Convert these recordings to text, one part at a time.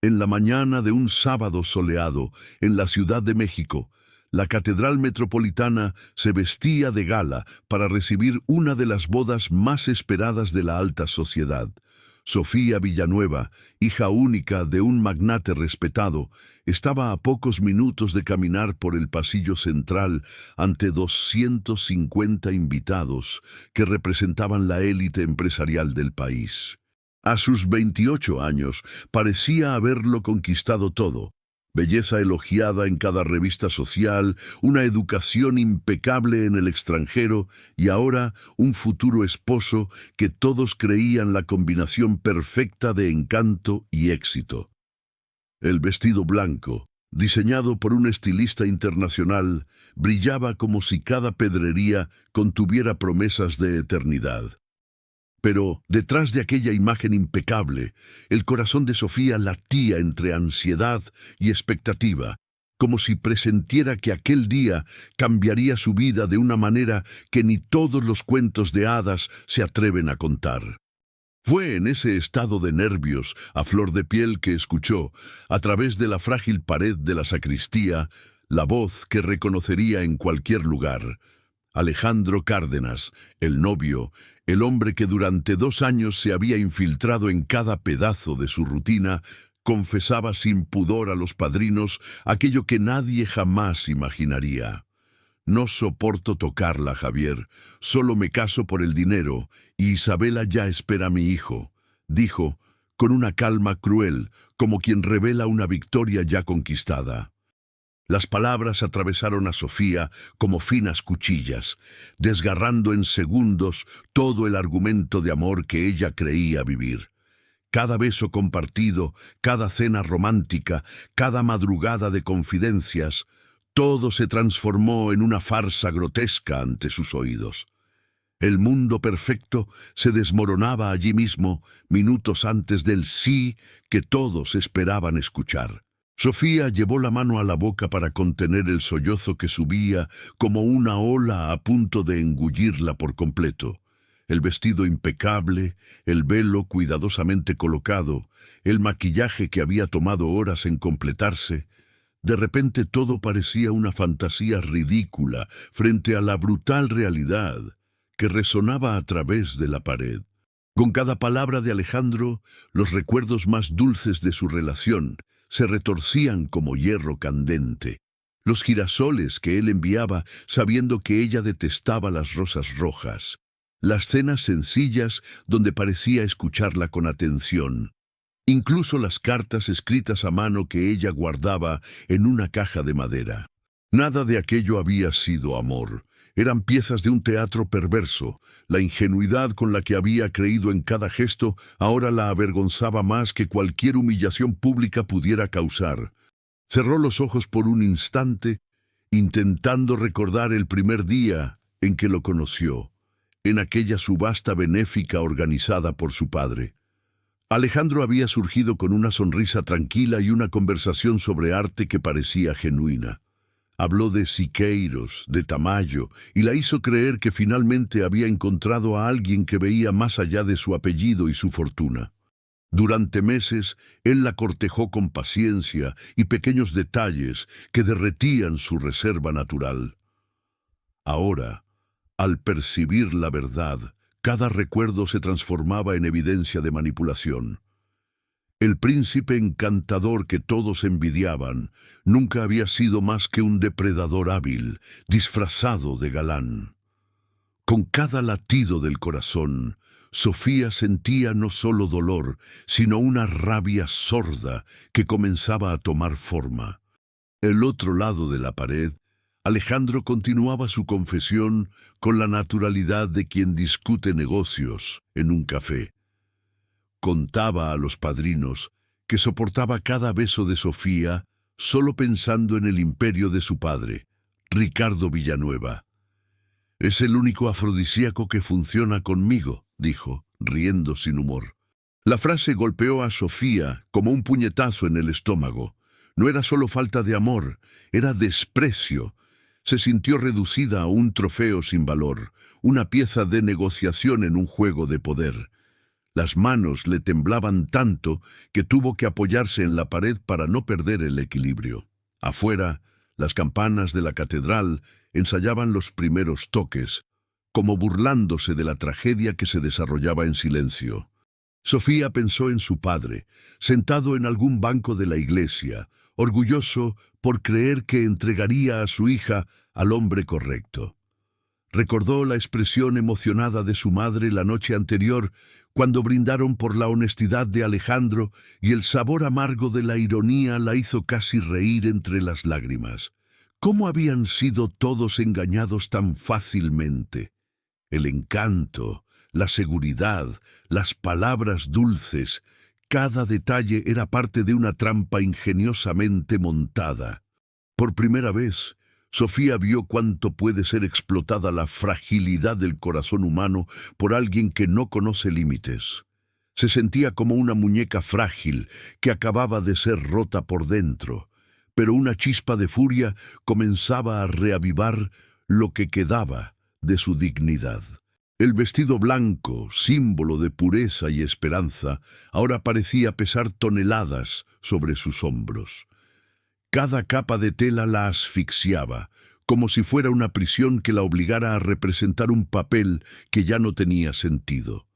En la mañana de un sábado soleado, en la Ciudad de México, la Catedral Metropolitana se vestía de gala para recibir una de las bodas más esperadas de la alta sociedad. Sofía Villanueva, hija única de un magnate respetado, estaba a pocos minutos de caminar por el pasillo central ante 250 invitados que representaban la élite empresarial del país. A sus 28 años parecía haberlo conquistado todo. Belleza elogiada en cada revista social, una educación impecable en el extranjero y ahora un futuro esposo que todos creían la combinación perfecta de encanto y éxito. El vestido blanco, diseñado por un estilista internacional, brillaba como si cada pedrería contuviera promesas de eternidad. Pero, detrás de aquella imagen impecable, el corazón de Sofía latía entre ansiedad y expectativa, como si presentiera que aquel día cambiaría su vida de una manera que ni todos los cuentos de hadas se atreven a contar. Fue en ese estado de nervios, a flor de piel, que escuchó, a través de la frágil pared de la sacristía, la voz que reconocería en cualquier lugar. Alejandro Cárdenas, el novio, el hombre que durante 2 años se había infiltrado en cada pedazo de su rutina, confesaba sin pudor a los padrinos aquello que nadie jamás imaginaría. «No soporto tocarla, Javier. Solo me caso por el dinero, y Isabela ya espera a mi hijo», dijo, con una calma cruel, como quien revela una victoria ya conquistada. Las palabras atravesaron a Sofía como finas cuchillas, desgarrando en segundos todo el argumento de amor que ella creía vivir. Cada beso compartido, cada cena romántica, cada madrugada de confidencias, todo se transformó en una farsa grotesca ante sus oídos. El mundo perfecto se desmoronaba allí mismo, minutos antes del sí que todos esperaban escuchar. Sofía llevó la mano a la boca para contener el sollozo que subía como una ola a punto de engullirla por completo. El vestido impecable, el velo cuidadosamente colocado, el maquillaje que había tomado horas en completarse. De repente todo parecía una fantasía ridícula frente a la brutal realidad que resonaba a través de la pared. Con cada palabra de Alejandro, los recuerdos más dulces de su relación se retorcían como hierro candente. Los girasoles que él enviaba sabiendo que ella detestaba las rosas rojas. Las cenas sencillas donde parecía escucharla con atención. Incluso las cartas escritas a mano que ella guardaba en una caja de madera. Nada de aquello había sido amor. Eran piezas de un teatro perverso. La ingenuidad con la que había creído en cada gesto ahora la avergonzaba más que cualquier humillación pública pudiera causar. Cerró los ojos por un instante, intentando recordar el primer día en que lo conoció, en aquella subasta benéfica organizada por su padre. Alejandro había surgido con una sonrisa tranquila y una conversación sobre arte que parecía genuina. Habló de Siqueiros, de Tamayo, y la hizo creer que finalmente había encontrado a alguien que veía más allá de su apellido y su fortuna. Durante meses, él la cortejó con paciencia y pequeños detalles que derretían su reserva natural. Ahora, al percibir la verdad, cada recuerdo se transformaba en evidencia de manipulación. El príncipe encantador que todos envidiaban nunca había sido más que un depredador hábil, disfrazado de galán. Con cada latido del corazón, Sofía sentía no solo dolor, sino una rabia sorda que comenzaba a tomar forma. El otro lado de la pared, Alejandro continuaba su confesión con la naturalidad de quien discute negocios en un café. Contaba a los padrinos que soportaba cada beso de Sofía solo pensando en el imperio de su padre, Ricardo Villanueva. «Es el único afrodisíaco que funciona conmigo», dijo, riendo sin humor. La frase golpeó a Sofía como un puñetazo en el estómago. No era solo falta de amor, era desprecio. Se sintió reducida a un trofeo sin valor, una pieza de negociación en un juego de poder. Las manos le temblaban tanto que tuvo que apoyarse en la pared para no perder el equilibrio. Afuera, las campanas de la catedral ensayaban los primeros toques, como burlándose de la tragedia que se desarrollaba en silencio. Sofía pensó en su padre, sentado en algún banco de la iglesia, orgulloso por creer que entregaría a su hija al hombre correcto. Recordó la expresión emocionada de su madre la noche anterior, cuando brindaron por la honestidad de Alejandro, y el sabor amargo de la ironía la hizo casi reír entre las lágrimas. ¿Cómo habían sido todos engañados tan fácilmente? El encanto, la seguridad, las palabras dulces, cada detalle era parte de una trampa ingeniosamente montada. Por primera vez, Sofía vio cuánto puede ser explotada la fragilidad del corazón humano por alguien que no conoce límites. Se sentía como una muñeca frágil que acababa de ser rota por dentro, pero una chispa de furia comenzaba a reavivar lo que quedaba de su dignidad. El vestido blanco, símbolo de pureza y esperanza, ahora parecía pesar toneladas sobre sus hombros. Cada capa de tela la asfixiaba, como si fuera una prisión que la obligara a representar un papel que ya no tenía sentido.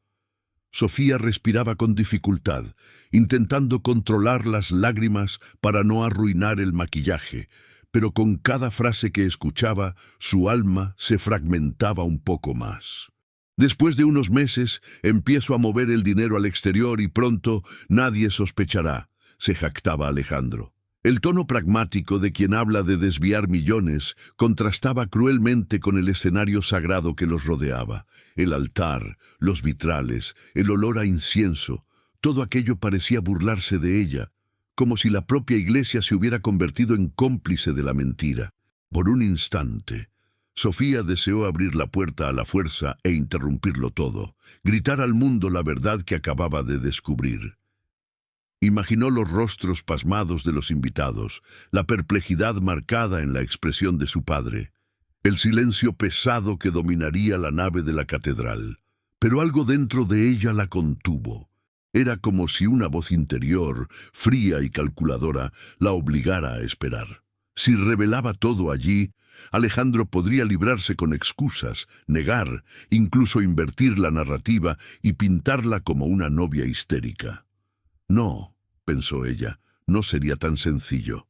Sofía respiraba con dificultad, intentando controlar las lágrimas para no arruinar el maquillaje, pero con cada frase que escuchaba, su alma se fragmentaba un poco más. Después de unos meses, empiezo a mover el dinero al exterior y pronto nadie sospechará, se jactaba Alejandro. El tono pragmático de quien habla de desviar millones contrastaba cruelmente con el escenario sagrado que los rodeaba. El altar, los vitrales, el olor a incienso, todo aquello parecía burlarse de ella, como si la propia iglesia se hubiera convertido en cómplice de la mentira. Por un instante, Sofía deseó abrir la puerta a la fuerza e interrumpirlo todo, gritar al mundo la verdad que acababa de descubrir. Imaginó los rostros pasmados de los invitados, la perplejidad marcada en la expresión de su padre, el silencio pesado que dominaría la nave de la catedral. Pero algo dentro de ella la contuvo. Era como si una voz interior, fría y calculadora, la obligara a esperar. Si revelaba todo allí, Alejandro podría librarse con excusas, negar, incluso invertir la narrativa y pintarla como una novia histérica. No, pensó ella, no sería tan sencillo.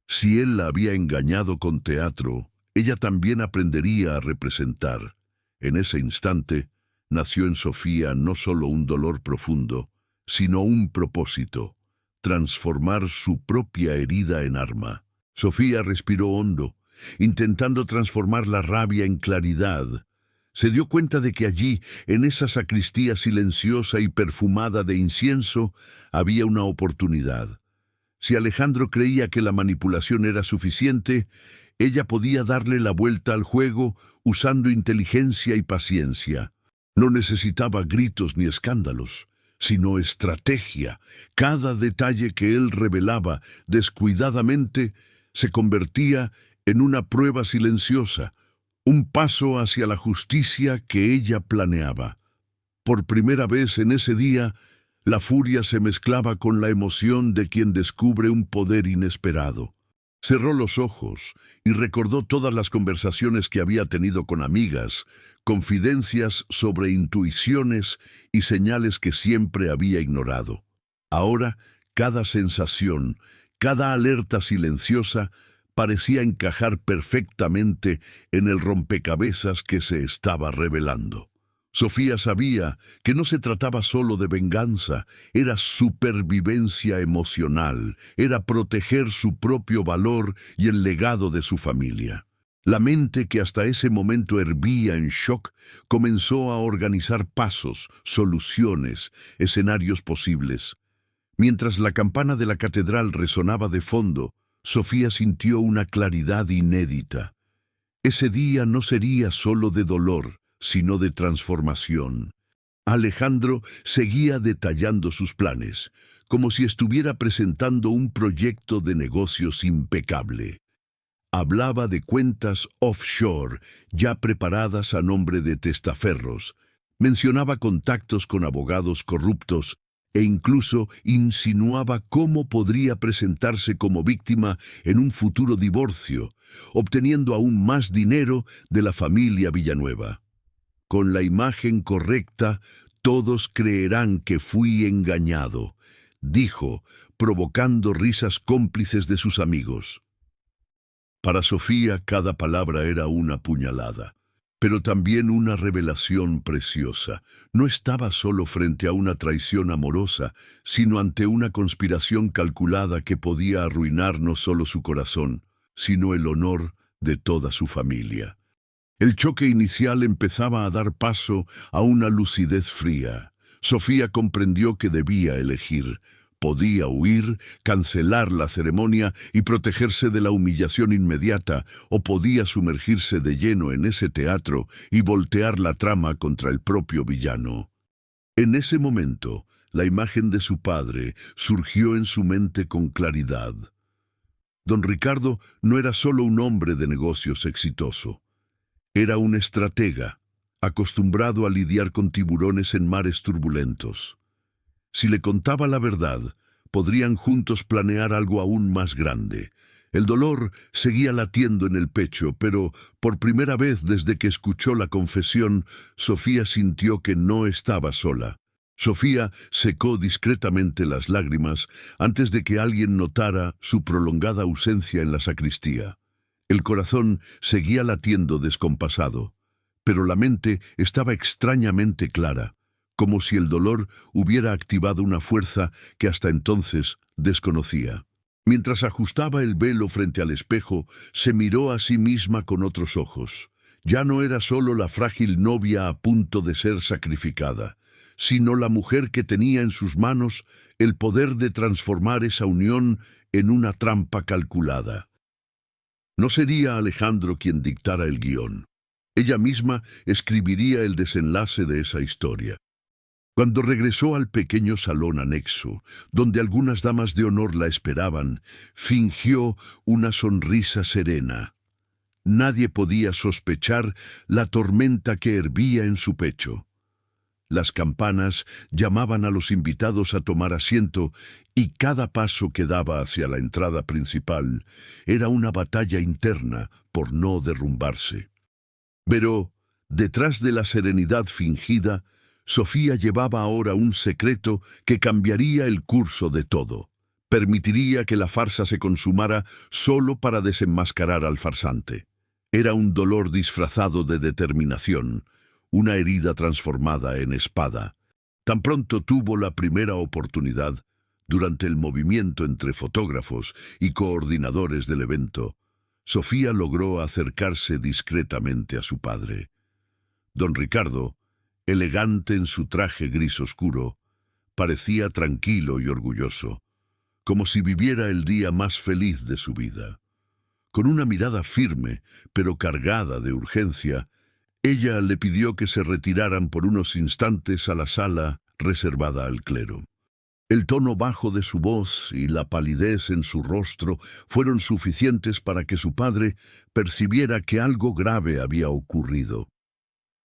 Si él la había engañado con teatro, ella también aprendería a representar. En ese instante, nació en Sofía no solo un dolor profundo, sino un propósito: transformar su propia herida en arma. Sofía respiró hondo, intentando transformar la rabia en claridad. Se dio cuenta de que allí, en esa sacristía silenciosa y perfumada de incienso, había una oportunidad. Si Alejandro creía que la manipulación era suficiente, ella podía darle la vuelta al juego usando inteligencia y paciencia. No necesitaba gritos ni escándalos, sino estrategia. Cada detalle que él revelaba descuidadamente se convertía en una prueba silenciosa, un paso hacia la justicia que ella planeaba. Por primera vez en ese día, la furia se mezclaba con la emoción de quien descubre un poder inesperado. Cerró los ojos y recordó todas las conversaciones que había tenido con amigas, confidencias sobre intuiciones y señales que siempre había ignorado. Ahora, cada sensación, cada alerta silenciosa, parecía encajar perfectamente en el rompecabezas que se estaba revelando. Sofía sabía que no se trataba solo de venganza, era supervivencia emocional, era proteger su propio valor y el legado de su familia. La mente, que hasta ese momento hervía en shock, comenzó a organizar pasos, soluciones, escenarios posibles. Mientras la campana de la catedral resonaba de fondo, Sofía sintió una claridad inédita. Ese día no sería solo de dolor, sino de transformación. Alejandro seguía detallando sus planes, como si estuviera presentando un proyecto de negocios impecable. Hablaba de cuentas offshore, ya preparadas a nombre de testaferros, Mencionaba contactos con abogados corruptos e incluso insinuaba cómo podría presentarse como víctima en un futuro divorcio, obteniendo aún más dinero de la familia Villanueva. Con la imagen correcta, todos creerán que fui engañado, dijo, provocando risas cómplices de sus amigos. Para Sofía cada palabra era una puñalada, pero también una revelación preciosa. No estaba solo frente a una traición amorosa, sino ante una conspiración calculada que podía arruinar no solo su corazón, sino el honor de toda su familia. El choque inicial empezaba a dar paso a una lucidez fría. Sofía comprendió que debía elegir. Podía huir, cancelar la ceremonia y protegerse de la humillación inmediata, o podía sumergirse de lleno en ese teatro y voltear la trama contra el propio villano. En ese momento, la imagen de su padre surgió en su mente con claridad. Don Ricardo no era solo un hombre de negocios exitoso. Era un estratega, acostumbrado a lidiar con tiburones en mares turbulentos. Si le contaba la verdad, podrían juntos planear algo aún más grande. El dolor seguía latiendo en el pecho, pero por primera vez desde que escuchó la confesión, Sofía sintió que no estaba sola. Sofía secó discretamente las lágrimas antes de que alguien notara su prolongada ausencia en la sacristía. El corazón seguía latiendo descompasado, pero la mente estaba extrañamente clara, como si el dolor hubiera activado una fuerza que hasta entonces desconocía. Mientras ajustaba el velo frente al espejo, se miró a sí misma con otros ojos. Ya no era solo la frágil novia a punto de ser sacrificada, sino la mujer que tenía en sus manos el poder de transformar esa unión en una trampa calculada. No sería Alejandro quien dictara el guión. Ella misma escribiría el desenlace de esa historia. Cuando regresó al pequeño salón anexo, donde algunas damas de honor la esperaban, fingió una sonrisa serena. Nadie podía sospechar la tormenta que hervía en su pecho. Las campanas llamaban a los invitados a tomar asiento y cada paso que daba hacia la entrada principal era una batalla interna por no derrumbarse. Pero, detrás de la serenidad fingida, Sofía llevaba ahora un secreto que cambiaría el curso de todo. Permitiría que la farsa se consumara solo para desenmascarar al farsante. Era un dolor disfrazado de determinación, una herida transformada en espada. Tan pronto tuvo la primera oportunidad, durante el movimiento entre fotógrafos y coordinadores del evento, Sofía logró acercarse discretamente a su padre. Don Ricardo, elegante en su traje gris oscuro, parecía tranquilo y orgulloso, como si viviera el día más feliz de su vida. Con una mirada firme, pero cargada de urgencia, ella le pidió que se retiraran por unos instantes a la sala reservada al clero. El tono bajo de su voz y la palidez en su rostro fueron suficientes para que su padre percibiera que algo grave había ocurrido.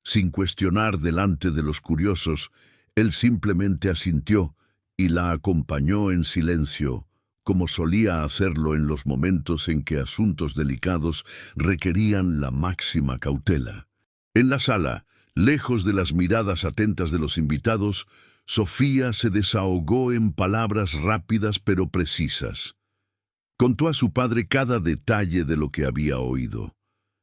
Sin cuestionar delante de los curiosos, él simplemente asintió y la acompañó en silencio, como solía hacerlo en los momentos en que asuntos delicados requerían la máxima cautela. En la sala, lejos de las miradas atentas de los invitados, Sofía se desahogó en palabras rápidas pero precisas. Contó a su padre cada detalle de lo que había oído.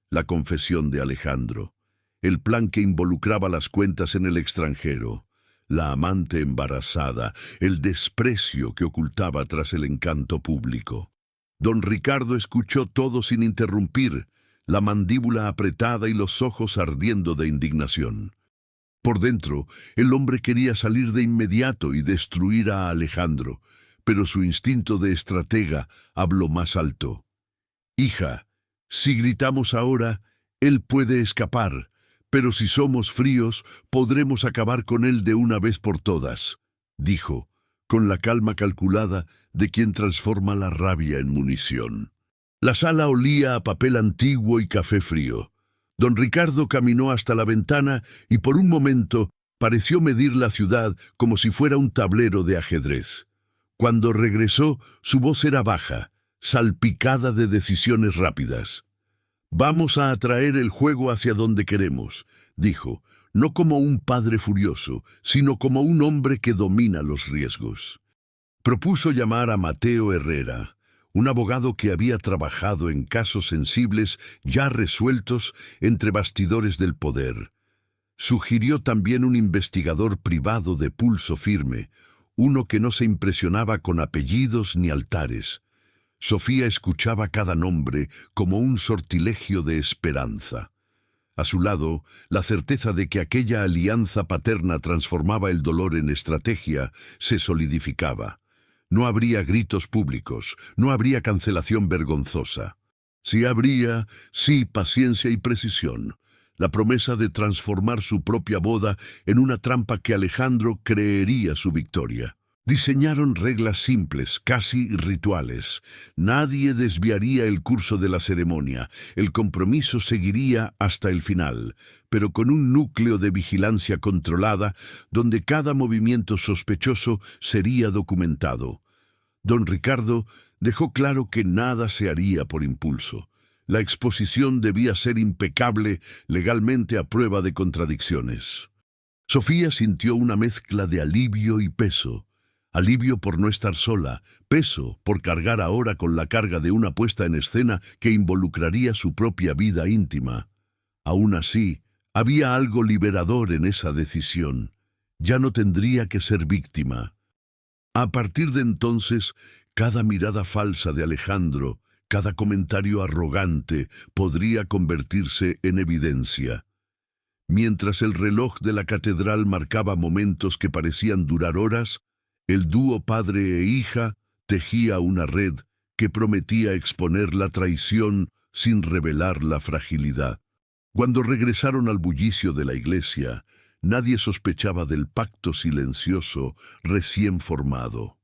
La confesión de Alejandro, el plan que involucraba las cuentas en el extranjero, la amante embarazada, el desprecio que ocultaba tras el encanto público. Don Ricardo escuchó todo sin interrumpir, la mandíbula apretada y los ojos ardiendo de indignación. Por dentro, el hombre quería salir de inmediato y destruir a Alejandro, pero su instinto de estratega habló más alto. «Hija, si gritamos ahora, él puede escapar, pero si somos fríos, podremos acabar con él de una vez por todas», dijo, con la calma calculada de quien transforma la rabia en munición. La sala olía a papel antiguo y café frío. Don Ricardo caminó hasta la ventana y por un momento Pareció medir la ciudad como si fuera un tablero de ajedrez. Cuando regresó, su voz era baja, salpicada de decisiones rápidas. «Vamos a atraer el juego hacia donde queremos», dijo, no como un padre furioso, sino como un hombre que domina los riesgos. Propuso llamar a Mateo Herrera, un abogado que había trabajado en casos sensibles ya resueltos entre bastidores del poder. Sugirió también un investigador privado de pulso firme, uno que no se impresionaba con apellidos ni altares. Sofía escuchaba cada nombre como un sortilegio de esperanza. A su lado, la certeza de que aquella alianza paterna transformaba el dolor en estrategia se solidificaba. No habría gritos públicos, no habría cancelación vergonzosa. Sí habría, sí, paciencia y precisión. La promesa de transformar su propia boda en una trampa que Alejandro creería su victoria. Diseñaron reglas simples, casi rituales. Nadie desviaría el curso de la ceremonia. El compromiso seguiría hasta el final, pero con un núcleo de vigilancia controlada donde cada movimiento sospechoso sería documentado. Don Ricardo dejó claro que nada se haría por impulso. La exposición debía ser impecable, legalmente a prueba de contradicciones. Sofía sintió una mezcla de alivio y peso. Alivio por no estar sola, peso por cargar ahora con la carga de una puesta en escena que involucraría su propia vida íntima. Aún así, había algo liberador en esa decisión. Ya no tendría que ser víctima. A partir de entonces, cada mirada falsa de Alejandro, cada comentario arrogante, podría convertirse en evidencia. Mientras el reloj de la catedral marcaba momentos que parecían durar horas, el dúo padre e hija tejía una red que prometía exponer la traición sin revelar la fragilidad. Cuando regresaron al bullicio de la iglesia, nadie sospechaba del pacto silencioso recién formado.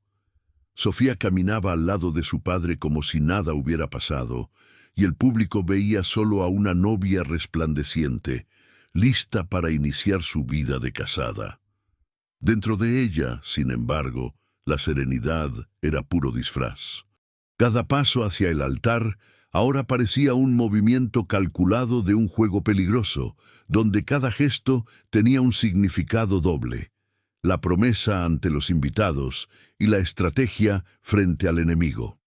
Sofía caminaba al lado de su padre como si nada hubiera pasado, y el público veía solo a una novia resplandeciente, lista para iniciar su vida de casada. Dentro de ella, sin embargo, la serenidad era puro disfraz. Cada paso hacia el altar ahora parecía un movimiento calculado de un juego peligroso, donde cada gesto tenía un significado doble: la promesa ante los invitados y la estrategia frente al enemigo.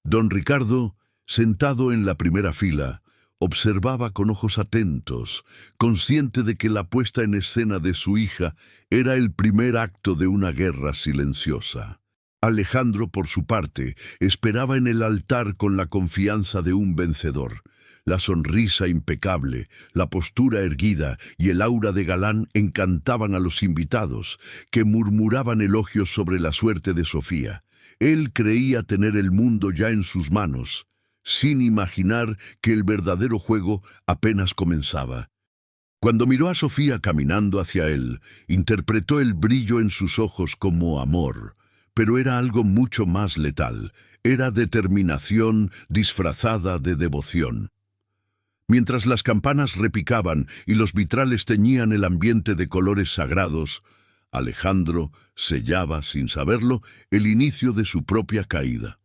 Don Ricardo, sentado en la primera fila, observaba con ojos atentos, consciente de que la puesta en escena de su hija era el primer acto de una guerra silenciosa. Alejandro, por su parte, esperaba en el altar con la confianza de un vencedor. La sonrisa impecable, la postura erguida y el aura de galán encantaban a los invitados, que murmuraban elogios sobre la suerte de Sofía. Él creía tener el mundo ya en sus manos, sin imaginar que el verdadero juego apenas comenzaba. Cuando miró a Sofía caminando hacia él, interpretó el brillo en sus ojos como amor, pero era algo mucho más letal. Era determinación disfrazada de devoción. Mientras las campanas repicaban y los vitrales teñían el ambiente de colores sagrados, Alejandro sellaba, sin saberlo, el inicio de su propia caída.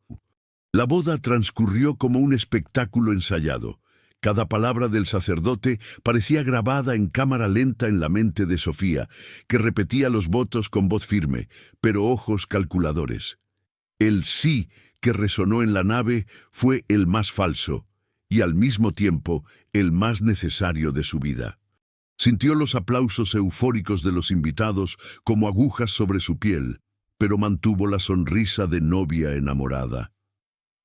La boda transcurrió como un espectáculo ensayado. Cada palabra del sacerdote parecía grabada en cámara lenta en la mente de Sofía, que repetía los votos con voz firme, pero ojos calculadores. El sí que resonó en la nave fue el más falso, y al mismo tiempo el más necesario de su vida. Sintió los aplausos eufóricos de los invitados como agujas sobre su piel, pero mantuvo la sonrisa de novia enamorada.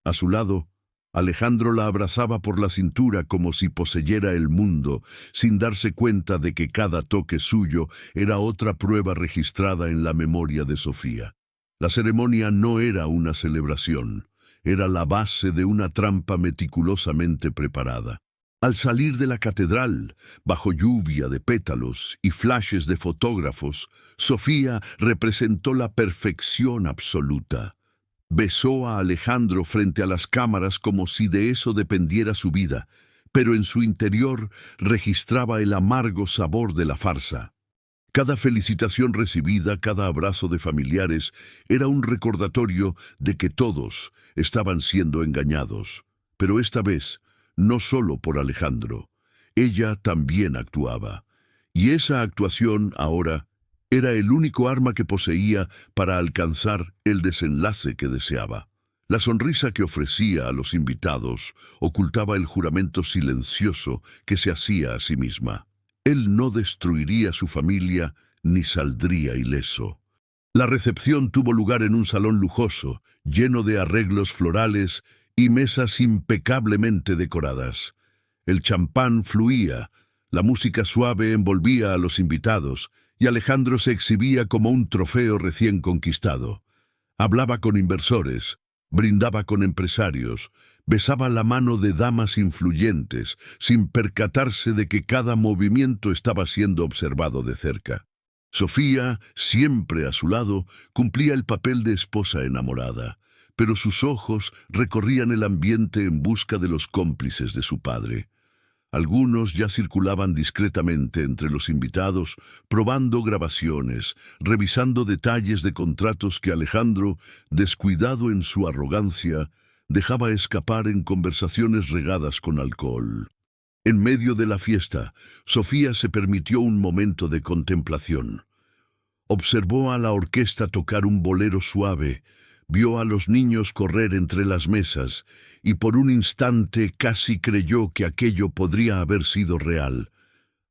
A su lado, Alejandro la abrazaba por la cintura como si poseyera el mundo, sin darse cuenta de que cada toque suyo era otra prueba registrada en la memoria de Sofía. La ceremonia no era una celebración, era la base de una trampa meticulosamente preparada. Al salir de la catedral, bajo lluvia de pétalos y flashes de fotógrafos, Sofía representó la perfección absoluta. Besó a Alejandro frente a las cámaras como si de eso dependiera su vida, pero en su interior registraba el amargo sabor de la farsa. Cada felicitación recibida, cada abrazo de familiares, era un recordatorio de que todos estaban siendo engañados. Pero esta vez, no solo por Alejandro. Ella también actuaba. Y esa actuación, ahora, era el único arma que poseía para alcanzar el desenlace que deseaba. La sonrisa que ofrecía a los invitados ocultaba el juramento silencioso que se hacía a sí misma. Él no destruiría su familia ni saldría ileso. La recepción tuvo lugar en un salón lujoso, lleno de arreglos florales y mesas impecablemente decoradas. El champán fluía, la música suave envolvía a los invitados, y Alejandro se exhibía como un trofeo recién conquistado. Hablaba con inversores, brindaba con empresarios, besaba la mano de damas influyentes, sin percatarse de que cada movimiento estaba siendo observado de cerca. Sofía, siempre a su lado, cumplía el papel de esposa enamorada, pero sus ojos recorrían el ambiente en busca de los cómplices de su padre. Algunos ya circulaban discretamente entre los invitados, probando grabaciones, revisando detalles de contratos que Alejandro, descuidado en su arrogancia, dejaba escapar en conversaciones regadas con alcohol. En medio de la fiesta, Sofía se permitió un momento de contemplación. Observó a la orquesta tocar un bolero suave, vio a los niños correr entre las mesas y por un instante casi creyó que aquello podría haber sido real.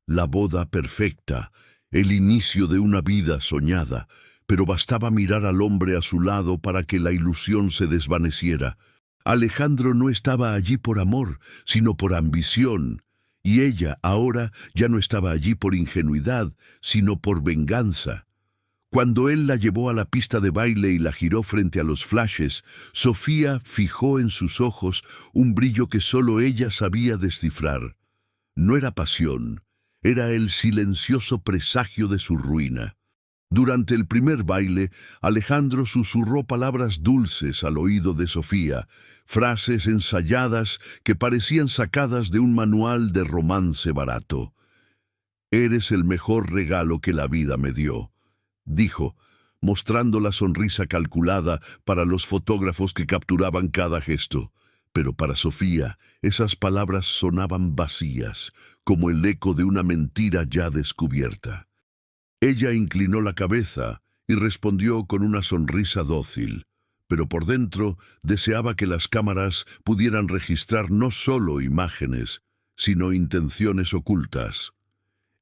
La boda perfecta, el inicio de una vida soñada, pero bastaba mirar al hombre a su lado para que la ilusión se desvaneciera. Alejandro no estaba allí por amor, sino por ambición, y ella ahora ya no estaba allí por ingenuidad, sino por venganza. Cuando él la llevó a la pista de baile y la giró frente a los flashes, Sofía fijó en sus ojos un brillo que solo ella sabía descifrar. No era pasión, era el silencioso presagio de su ruina. Durante el primer baile, Alejandro susurró palabras dulces al oído de Sofía, frases ensayadas que parecían sacadas de un manual de romance barato. «Eres el mejor regalo que la vida me dio», dijo, mostrando la sonrisa calculada para los fotógrafos que capturaban cada gesto. Pero para Sofía, esas palabras sonaban vacías, como el eco de una mentira ya descubierta. Ella inclinó la cabeza y respondió con una sonrisa dócil, pero por dentro deseaba que las cámaras pudieran registrar no solo imágenes, sino intenciones ocultas.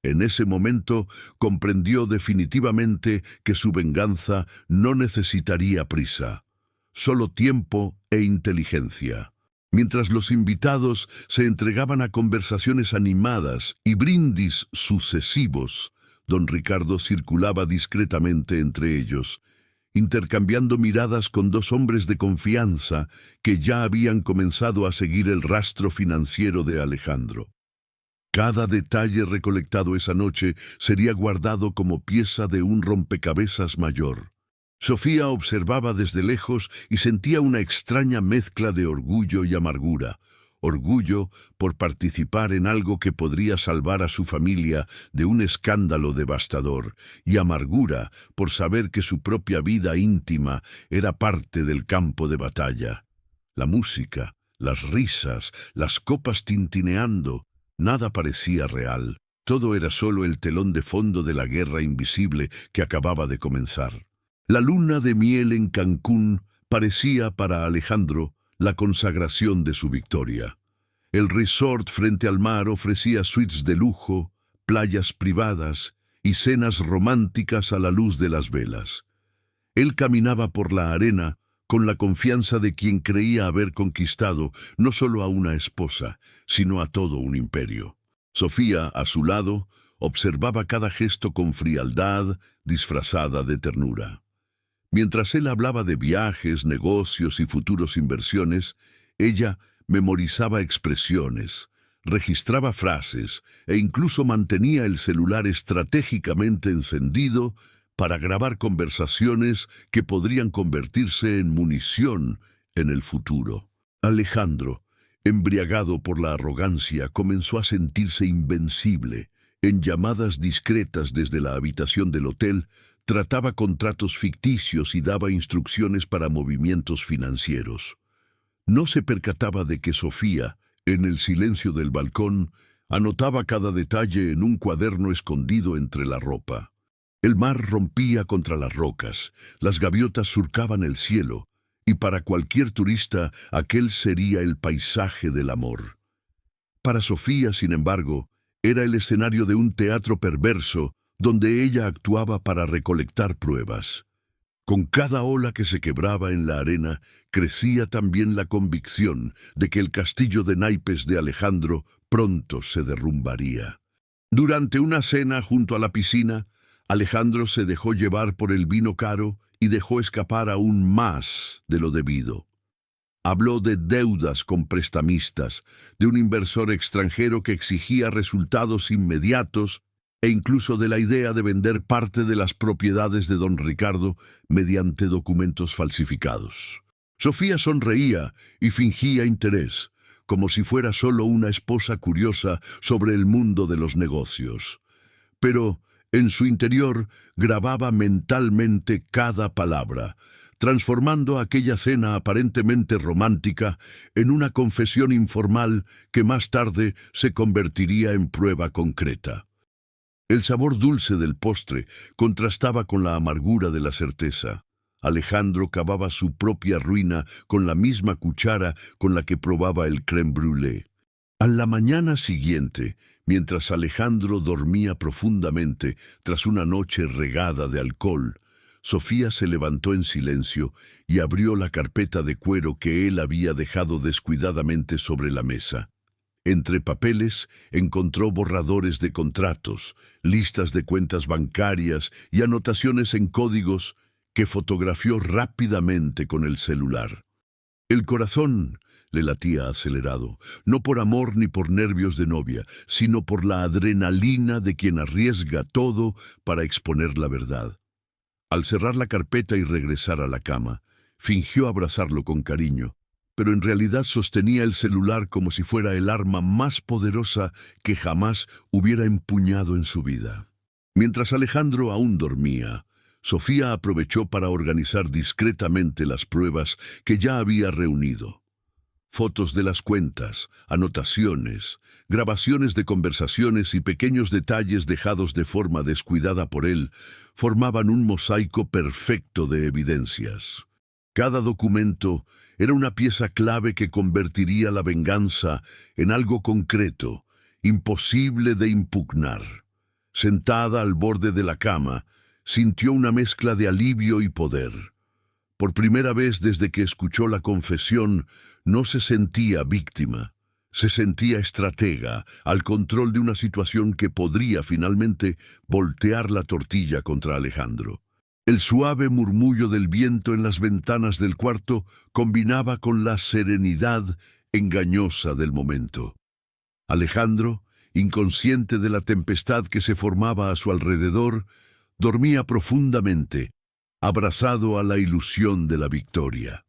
En ese momento comprendió definitivamente que su venganza no necesitaría prisa, solo tiempo e inteligencia. Mientras los invitados se entregaban a conversaciones animadas y brindis sucesivos, don Ricardo circulaba discretamente entre ellos, intercambiando miradas con dos hombres de confianza que ya habían comenzado a seguir el rastro financiero de Alejandro. Cada detalle recolectado esa noche sería guardado como pieza de un rompecabezas mayor. Sofía observaba desde lejos y sentía una extraña mezcla de orgullo y amargura. Orgullo por participar en algo que podría salvar a su familia de un escándalo devastador, y amargura por saber que su propia vida íntima era parte del campo de batalla. La música, las risas, las copas tintineando, nada parecía real. Todo era solo el telón de fondo de la guerra invisible que acababa de comenzar. La luna de miel en Cancún parecía para Alejandro la consagración de su victoria. El resort frente al mar ofrecía suites de lujo, playas privadas y cenas románticas a la luz de las velas. Él caminaba por la arena con la confianza de quien creía haber conquistado no solo a una esposa, sino a todo un imperio. Sofía, a su lado, observaba cada gesto con frialdad disfrazada de ternura. Mientras él hablaba de viajes, negocios y futuros inversiones, ella memorizaba expresiones, registraba frases e incluso mantenía el celular estratégicamente encendido para grabar conversaciones que podrían convertirse en munición en el futuro. Alejandro, embriagado por la arrogancia, comenzó a sentirse invencible. En llamadas discretas desde la habitación del hotel, trataba contratos ficticios y daba instrucciones para movimientos financieros. No se percataba de que Sofía, en el silencio del balcón, anotaba cada detalle en un cuaderno escondido entre la ropa. El mar rompía contra las rocas, las gaviotas surcaban el cielo, y para cualquier turista aquel sería el paisaje del amor. Para Sofía, sin embargo, era el escenario de un teatro perverso donde ella actuaba para recolectar pruebas. Con cada ola que se quebraba en la arena, crecía también la convicción de que el castillo de naipes de Alejandro pronto se derrumbaría. Durante una cena junto a la piscina, Alejandro se dejó llevar por el vino caro y dejó escapar aún más de lo debido. Habló de deudas con prestamistas, de un inversor extranjero que exigía resultados inmediatos e incluso de la idea de vender parte de las propiedades de don Ricardo mediante documentos falsificados. Sofía sonreía y fingía interés, como si fuera solo una esposa curiosa sobre el mundo de los negocios. Pero en su interior grababa mentalmente cada palabra, transformando aquella cena aparentemente romántica en una confesión informal que más tarde se convertiría en prueba concreta. El sabor dulce del postre contrastaba con la amargura de la certeza. Alejandro cavaba su propia ruina con la misma cuchara con la que probaba el crème brûlée. A la mañana siguiente, mientras Alejandro dormía profundamente tras una noche regada de alcohol, Sofía se levantó en silencio y abrió la carpeta de cuero que él había dejado descuidadamente sobre la mesa. Entre papeles encontró borradores de contratos, listas de cuentas bancarias y anotaciones en códigos que fotografió rápidamente con el celular. El corazón le latía acelerado, no por amor ni por nervios de novia, sino por la adrenalina de quien arriesga todo para exponer la verdad. Al cerrar la carpeta y regresar a la cama, fingió abrazarlo con cariño, pero en realidad sostenía el celular como si fuera el arma más poderosa que jamás hubiera empuñado en su vida. Mientras Alejandro aún dormía, Sofía aprovechó para organizar discretamente las pruebas que ya había reunido. Fotos de las cuentas, anotaciones, grabaciones de conversaciones y pequeños detalles dejados de forma descuidada por él formaban un mosaico perfecto de evidencias. Cada documento era una pieza clave que convertiría la venganza en algo concreto, imposible de impugnar. Sentada al borde de la cama, sintió una mezcla de alivio y poder. Por primera vez desde que escuchó la confesión, no se sentía víctima. Se sentía estratega, al control de una situación que podría finalmente voltear la tortilla contra Alejandro. El suave murmullo del viento en las ventanas del cuarto combinaba con la serenidad engañosa del momento. Alejandro, inconsciente de la tempestad que se formaba a su alrededor, dormía profundamente, abrazado a la ilusión de la victoria.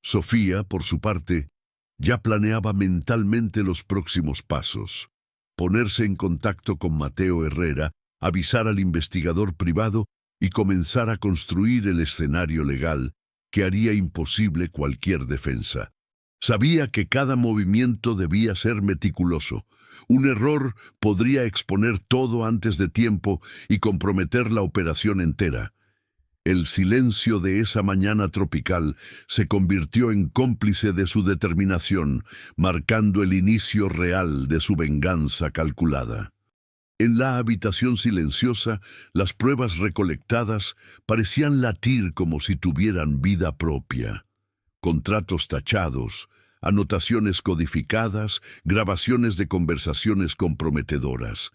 Sofía, por su parte, ya planeaba mentalmente los próximos pasos: ponerse en contacto con Mateo Herrera, avisar al investigador privado y comenzar a construir el escenario legal que haría imposible cualquier defensa. Sabía que cada movimiento debía ser meticuloso. Un error podría exponer todo antes de tiempo y comprometer la operación entera. El silencio de esa mañana tropical se convirtió en cómplice de su determinación, marcando el inicio real de su venganza calculada. En la habitación silenciosa, las pruebas recolectadas parecían latir como si tuvieran vida propia. Contratos tachados, anotaciones codificadas, grabaciones de conversaciones comprometedoras.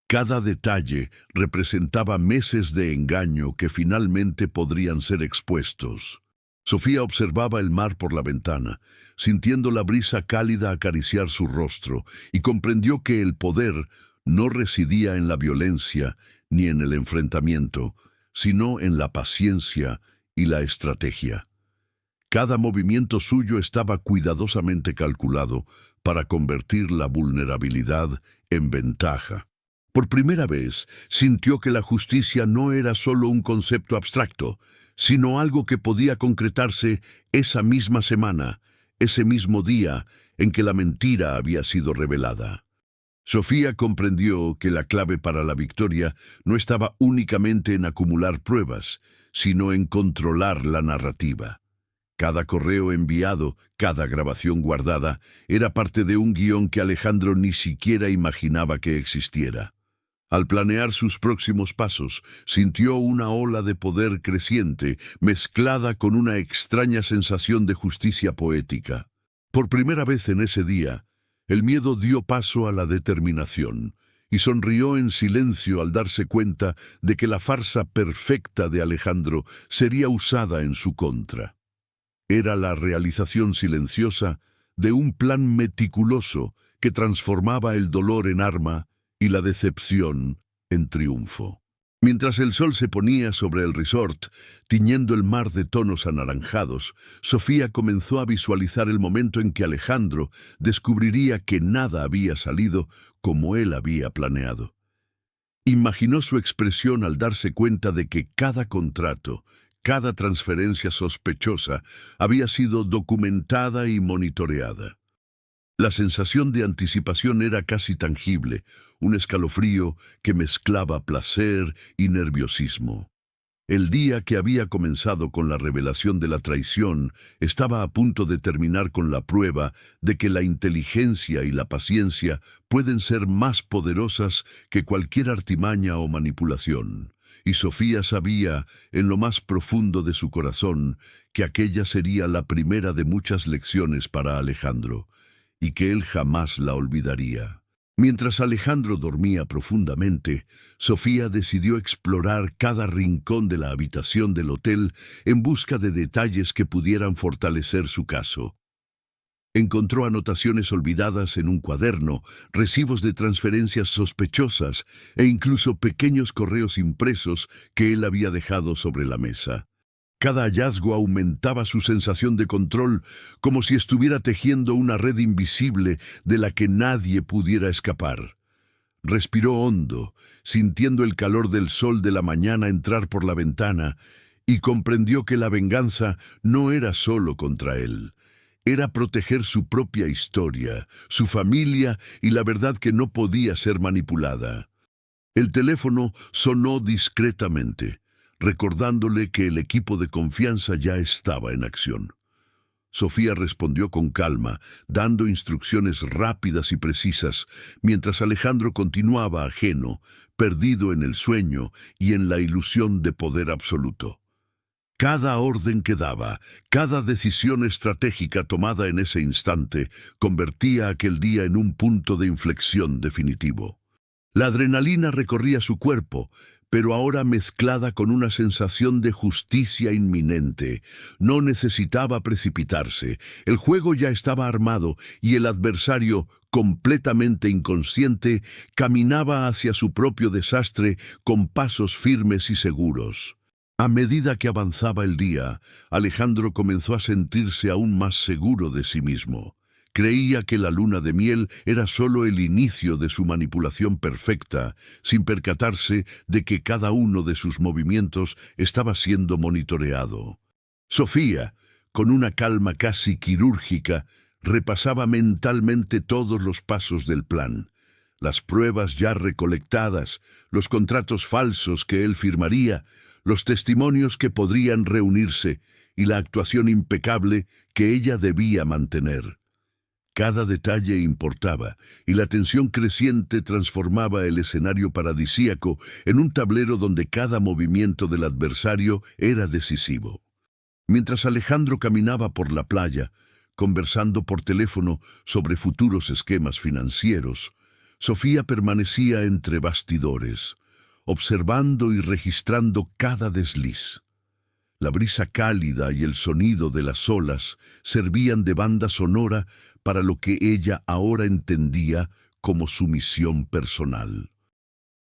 Cada detalle representaba meses de engaño que finalmente podrían ser expuestos. Sofía observaba el mar por la ventana, sintiendo la brisa cálida acariciar su rostro, y comprendió que el poder no residía en la violencia ni en el enfrentamiento, sino en la paciencia y la estrategia. Cada movimiento suyo estaba cuidadosamente calculado para convertir la vulnerabilidad en ventaja. Por primera vez, sintió que la justicia no era solo un concepto abstracto, sino algo que podía concretarse esa misma semana, ese mismo día en que la mentira había sido revelada. Sofía comprendió que la clave para la victoria no estaba únicamente en acumular pruebas, sino en controlar la narrativa. Cada correo enviado, cada grabación guardada, era parte de un guión que Alejandro ni siquiera imaginaba que existiera. Al planear sus próximos pasos, sintió una ola de poder creciente, mezclada con una extraña sensación de justicia poética. Por primera vez en ese día, el miedo dio paso a la determinación, y sonrió en silencio al darse cuenta de que la farsa perfecta de Alejandro sería usada en su contra. Era la realización silenciosa de un plan meticuloso que transformaba el dolor en arma y la decepción en triunfo. Mientras el sol se ponía sobre el resort, tiñendo el mar de tonos anaranjados, Sofía comenzó a visualizar el momento en que Alejandro descubriría que nada había salido como él había planeado. Imaginó su expresión al darse cuenta de que cada contrato, cada transferencia sospechosa había sido documentada y monitoreada. La sensación de anticipación era casi tangible, un escalofrío que mezclaba placer y nerviosismo. El día que había comenzado con la revelación de la traición estaba a punto de terminar con la prueba de que la inteligencia y la paciencia pueden ser más poderosas que cualquier artimaña o manipulación. Y Sofía sabía, en lo más profundo de su corazón, que aquella sería la primera de muchas lecciones para Alejandro, y que él jamás la olvidaría. Mientras Alejandro dormía profundamente, Sofía decidió explorar cada rincón de la habitación del hotel en busca de detalles que pudieran fortalecer su caso. Encontró anotaciones olvidadas en un cuaderno, recibos de transferencias sospechosas e incluso pequeños correos impresos que él había dejado sobre la mesa. Cada hallazgo aumentaba su sensación de control, como si estuviera tejiendo una red invisible de la que nadie pudiera escapar. Respiró hondo, sintiendo el calor del sol de la mañana entrar por la ventana, y comprendió que la venganza no era solo contra él. Era proteger su propia historia, su familia y la verdad que no podía ser manipulada. El teléfono sonó discretamente, recordándole que el equipo de confianza ya estaba en acción. Sofía respondió con calma, dando instrucciones rápidas y precisas, mientras Alejandro continuaba ajeno, perdido en el sueño y en la ilusión de poder absoluto. Cada orden que daba, cada decisión estratégica tomada en ese instante, convertía aquel día en un punto de inflexión definitivo. La adrenalina recorría su cuerpo, pero ahora mezclada con una sensación de justicia inminente. No necesitaba precipitarse, el juego ya estaba armado y el adversario, completamente inconsciente, caminaba hacia su propio desastre con pasos firmes y seguros. A medida que avanzaba el día, Alejandro comenzó a sentirse aún más seguro de sí mismo. Creía que la luna de miel era solo el inicio de su manipulación perfecta, sin percatarse de que cada uno de sus movimientos estaba siendo monitoreado. Sofía, con una calma casi quirúrgica, repasaba mentalmente todos los pasos del plan. Las pruebas ya recolectadas, los contratos falsos que él firmaría, los testimonios que podrían reunirse y la actuación impecable que ella debía mantener. Cada detalle importaba, y la tensión creciente transformaba el escenario paradisíaco en un tablero donde cada movimiento del adversario era decisivo. Mientras Alejandro caminaba por la playa, conversando por teléfono sobre futuros esquemas financieros, Sofía permanecía entre bastidores, observando y registrando cada desliz. La brisa cálida y el sonido de las olas servían de banda sonora para lo que ella ahora entendía como su misión personal.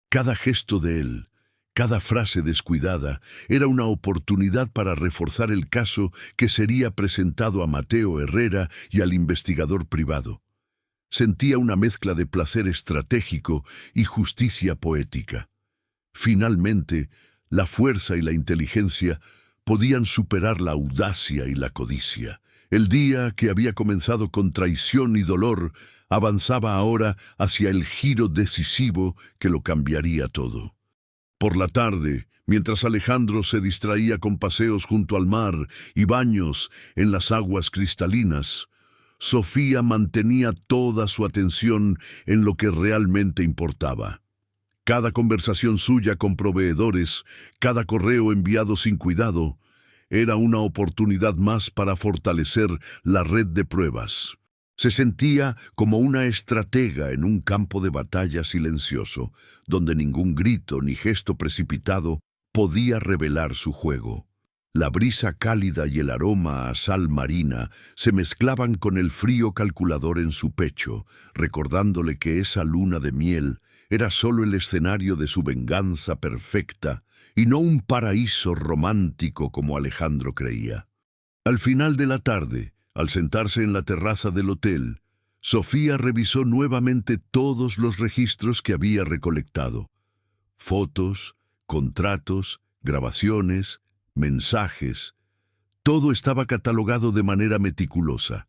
Cada gesto de él, cada frase descuidada, era una oportunidad para reforzar el caso que sería presentado a Mateo Herrera y al investigador privado. Sentía una mezcla de placer estratégico y justicia poética. Finalmente, la fuerza y la inteligencia podían superar la audacia y la codicia. El día que había comenzado con traición y dolor avanzaba ahora hacia el giro decisivo que lo cambiaría todo. Por la tarde, mientras Alejandro se distraía con paseos junto al mar y baños en las aguas cristalinas, Sofía mantenía toda su atención en lo que realmente importaba. Cada conversación suya con proveedores, cada correo enviado sin cuidado, era una oportunidad más para fortalecer la red de pruebas. Se sentía como una estratega en un campo de batalla silencioso, donde ningún grito ni gesto precipitado podía revelar su juego. La brisa cálida y el aroma a sal marina se mezclaban con el frío calculador en su pecho, recordándole que esa luna de miel era solo el escenario de su venganza perfecta y no un paraíso romántico como Alejandro creía. Al final de la tarde, al sentarse en la terraza del hotel, Sofía revisó nuevamente todos los registros que había recolectado. Fotos, contratos, grabaciones, mensajes. Todo estaba catalogado de manera meticulosa.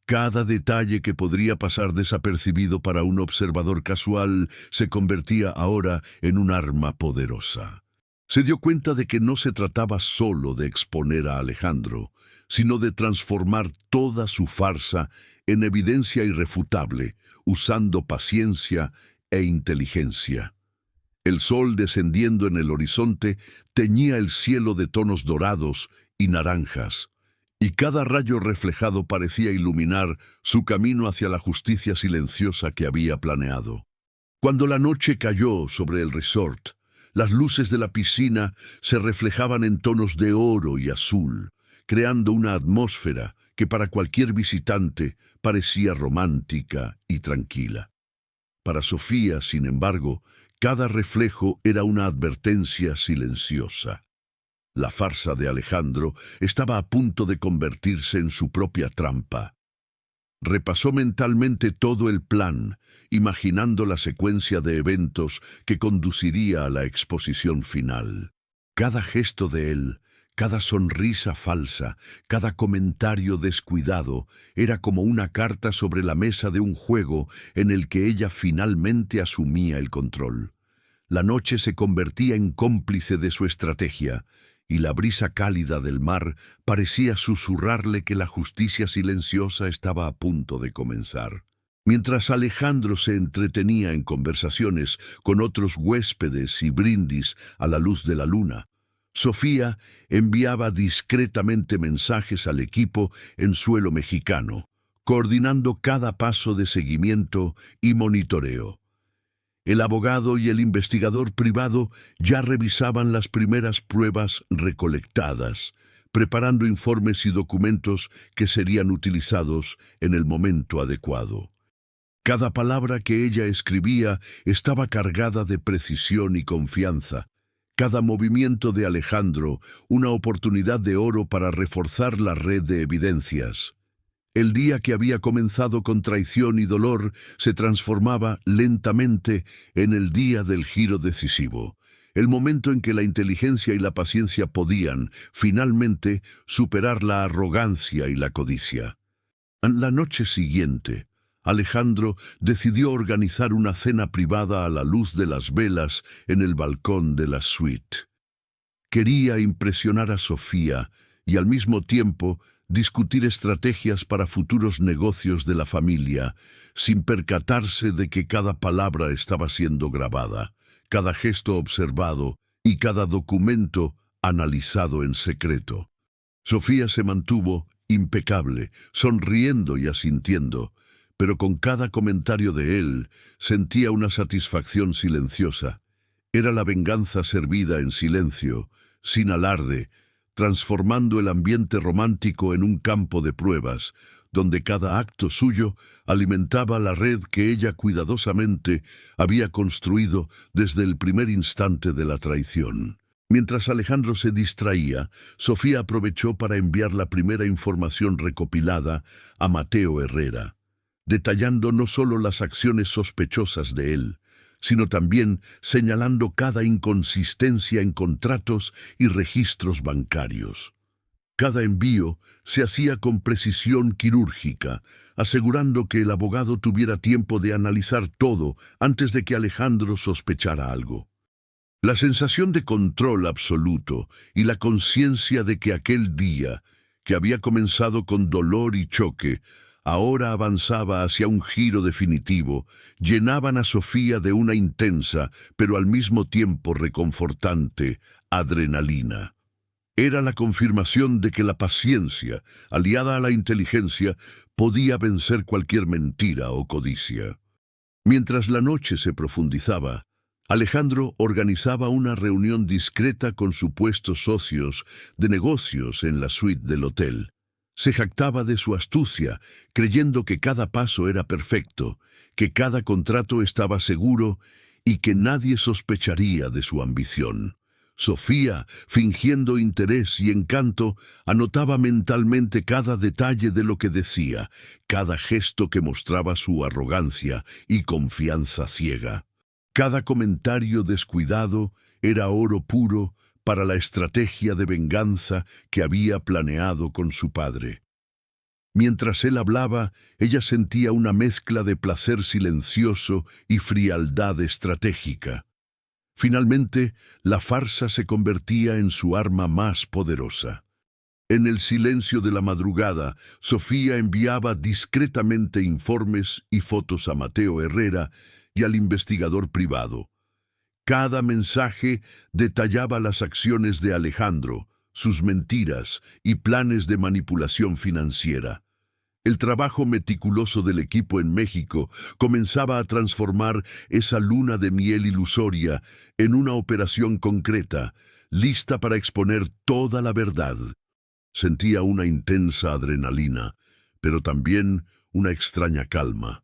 Cada detalle que podría pasar desapercibido para un observador casual se convertía ahora en un arma poderosa. Se dio cuenta de que no se trataba solo de exponer a Alejandro, sino de transformar toda su farsa en evidencia irrefutable, usando paciencia e inteligencia. El sol descendiendo en el horizonte teñía el cielo de tonos dorados y naranjas, y cada rayo reflejado parecía iluminar su camino hacia la justicia silenciosa que había planeado. Cuando la noche cayó sobre el resort, las luces de la piscina se reflejaban en tonos de oro y azul, creando una atmósfera que para cualquier visitante parecía romántica y tranquila. Para Sofía, sin embargo, cada reflejo era una advertencia silenciosa. La farsa de Alejandro estaba a punto de convertirse en su propia trampa. Repasó mentalmente todo el plan, imaginando la secuencia de eventos que conduciría a la exposición final. Cada gesto de él, cada sonrisa falsa, cada comentario descuidado, era como una carta sobre la mesa de un juego en el que ella finalmente asumía el control. La noche se convertía en cómplice de su estrategia, y la brisa cálida del mar parecía susurrarle que la justicia silenciosa estaba a punto de comenzar. Mientras Alejandro se entretenía en conversaciones con otros huéspedes y brindis a la luz de la luna, Sofía enviaba discretamente mensajes al equipo en suelo mexicano, coordinando cada paso de seguimiento y monitoreo. El abogado y el investigador privado ya revisaban las primeras pruebas recolectadas, preparando informes y documentos que serían utilizados en el momento adecuado. Cada palabra que ella escribía estaba cargada de precisión y confianza. Cada movimiento de Alejandro, una oportunidad de oro para reforzar la red de evidencias. El día que había comenzado con traición y dolor se transformaba lentamente en el día del giro decisivo, el momento en que la inteligencia y la paciencia podían, finalmente, superar la arrogancia y la codicia. En la noche siguiente, Alejandro decidió organizar una cena privada a la luz de las velas en el balcón de la suite. Quería impresionar a Sofía y al mismo tiempo discutir estrategias para futuros negocios de la familia, sin percatarse de que cada palabra estaba siendo grabada, cada gesto observado y cada documento analizado en secreto. Sofía se mantuvo impecable, sonriendo y asintiendo, pero con cada comentario de él sentía una satisfacción silenciosa. Era la venganza servida en silencio, sin alarde, transformando el ambiente romántico en un campo de pruebas, donde cada acto suyo alimentaba la red que ella cuidadosamente había construido desde el primer instante de la traición. Mientras Alejandro se distraía, Sofía aprovechó para enviar la primera información recopilada a Mateo Herrera. detallando no solo las acciones sospechosas de él, sino también señalando cada inconsistencia en contratos y registros bancarios. Cada envío se hacía con precisión quirúrgica, asegurando que el abogado tuviera tiempo de analizar todo antes de que Alejandro sospechara algo. La sensación de control absoluto y la conciencia de que aquel día, que había comenzado con dolor y choque, ahora avanzaba hacia un giro definitivo, llenaban a Sofía de una intensa, pero al mismo tiempo reconfortante, adrenalina. Era la confirmación de que la paciencia, aliada a la inteligencia, podía vencer cualquier mentira o codicia. Mientras la noche se profundizaba, Alejandro organizaba una reunión discreta con supuestos socios de negocios en la suite del hotel. Se jactaba de su astucia, creyendo que cada paso era perfecto, que cada contrato estaba seguro y que nadie sospecharía de su ambición. Sofía, fingiendo interés y encanto, anotaba mentalmente cada detalle de lo que decía, cada gesto que mostraba su arrogancia y confianza ciega. Cada comentario descuidado era oro puro para la estrategia de venganza que había planeado con su padre. Mientras él hablaba, ella sentía una mezcla de placer silencioso y frialdad estratégica. Finalmente, la farsa se convertía en su arma más poderosa. En el silencio de la madrugada, Sofía enviaba discretamente informes y fotos a Mateo Herrera y al investigador privado. Cada mensaje detallaba las acciones de Alejandro, sus mentiras y planes de manipulación financiera. El trabajo meticuloso del equipo en México comenzaba a transformar esa luna de miel ilusoria en una operación concreta, lista para exponer toda la verdad. Sentía una intensa adrenalina, pero también una extraña calma.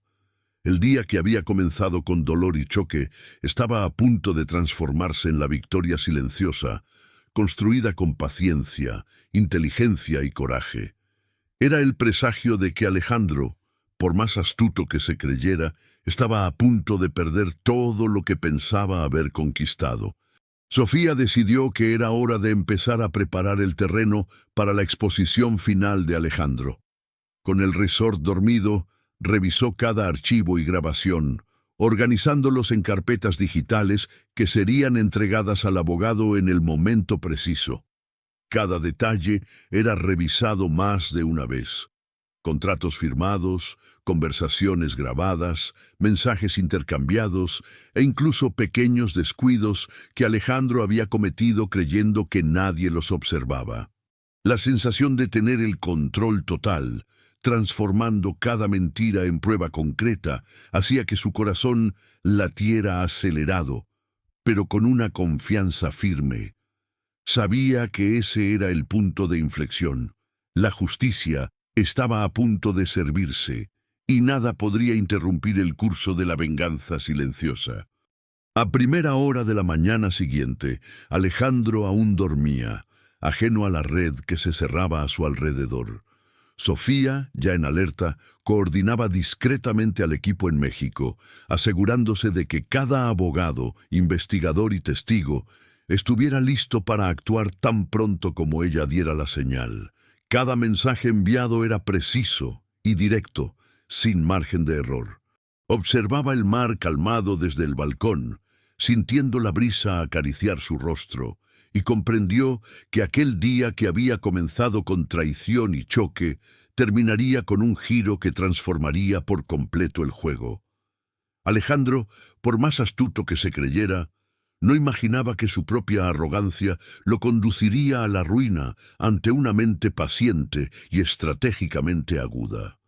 El día que había comenzado con dolor y choque estaba a punto de transformarse en la victoria silenciosa, construida con paciencia, inteligencia y coraje. Era el presagio de que Alejandro, por más astuto que se creyera, estaba a punto de perder todo lo que pensaba haber conquistado. Sofía decidió que era hora de empezar a preparar el terreno para la exposición final de Alejandro. Con el resort dormido, revisó cada archivo y grabación, organizándolos en carpetas digitales que serían entregadas al abogado en el momento preciso. Cada detalle era revisado más de una vez. Contratos firmados, conversaciones grabadas, mensajes intercambiados e incluso pequeños descuidos que Alejandro había cometido creyendo que nadie los observaba. La sensación de tener el control total, transformando cada mentira en prueba concreta, hacía que su corazón latiera acelerado, pero con una confianza firme. Sabía que ese era el punto de inflexión. La justicia estaba a punto de servirse, y nada podría interrumpir el curso de la venganza silenciosa. A primera hora de la mañana siguiente, Alejandro aún dormía, ajeno a la red que se cerraba a su alrededor. Sofía, ya en alerta, coordinaba discretamente al equipo en México, asegurándose de que cada abogado, investigador y testigo estuviera listo para actuar tan pronto como ella diera la señal. Cada mensaje enviado era preciso y directo, sin margen de error. Observaba el mar calmado desde el balcón, sintiendo la brisa acariciar su rostro, y comprendió que aquel día que había comenzado con traición y choque, terminaría con un giro que transformaría por completo el juego. Alejandro, por más astuto que se creyera, no imaginaba que su propia arrogancia lo conduciría a la ruina ante una mente paciente y estratégicamente aguda.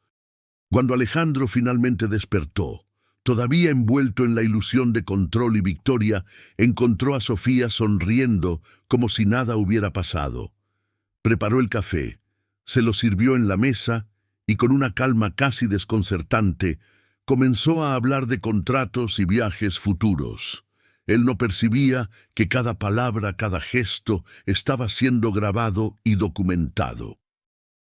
Cuando Alejandro finalmente despertó, todavía envuelto en la ilusión de control y victoria, encontró a Sofía sonriendo como si nada hubiera pasado. Preparó el café, se lo sirvió en la mesa y con una calma casi desconcertante, comenzó a hablar de contratos y viajes futuros. Él no percibía que cada palabra, cada gesto estaba siendo grabado y documentado.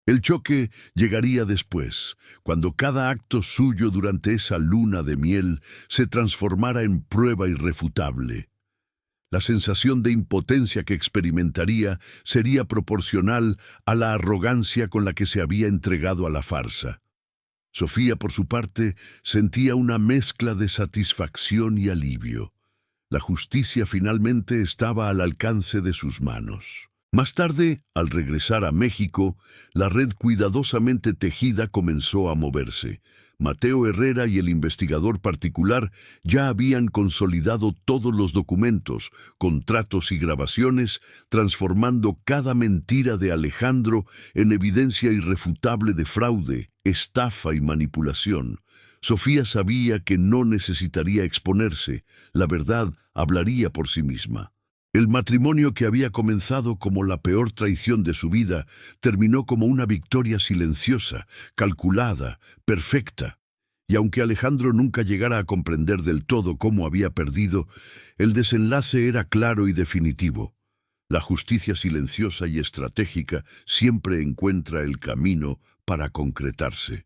El choque llegaría después, cuando cada acto suyo durante esa luna de miel se transformara en prueba irrefutable. La sensación de impotencia que experimentaría sería proporcional a la arrogancia con la que se había entregado a la farsa. Sofía, por su parte, sentía una mezcla de satisfacción y alivio. La justicia finalmente estaba al alcance de sus manos. Más tarde, al regresar a México, la red cuidadosamente tejida comenzó a moverse. Mateo Herrera y el investigador particular ya habían consolidado todos los documentos, contratos y grabaciones, transformando cada mentira de Alejandro en evidencia irrefutable de fraude, estafa y manipulación. Sofía sabía que no necesitaría exponerse, la verdad hablaría por sí misma. El matrimonio que había comenzado como la peor traición de su vida terminó como una victoria silenciosa, calculada, perfecta. Y aunque Alejandro nunca llegara a comprender del todo cómo había perdido, el desenlace era claro y definitivo. La justicia silenciosa y estratégica siempre encuentra el camino para concretarse.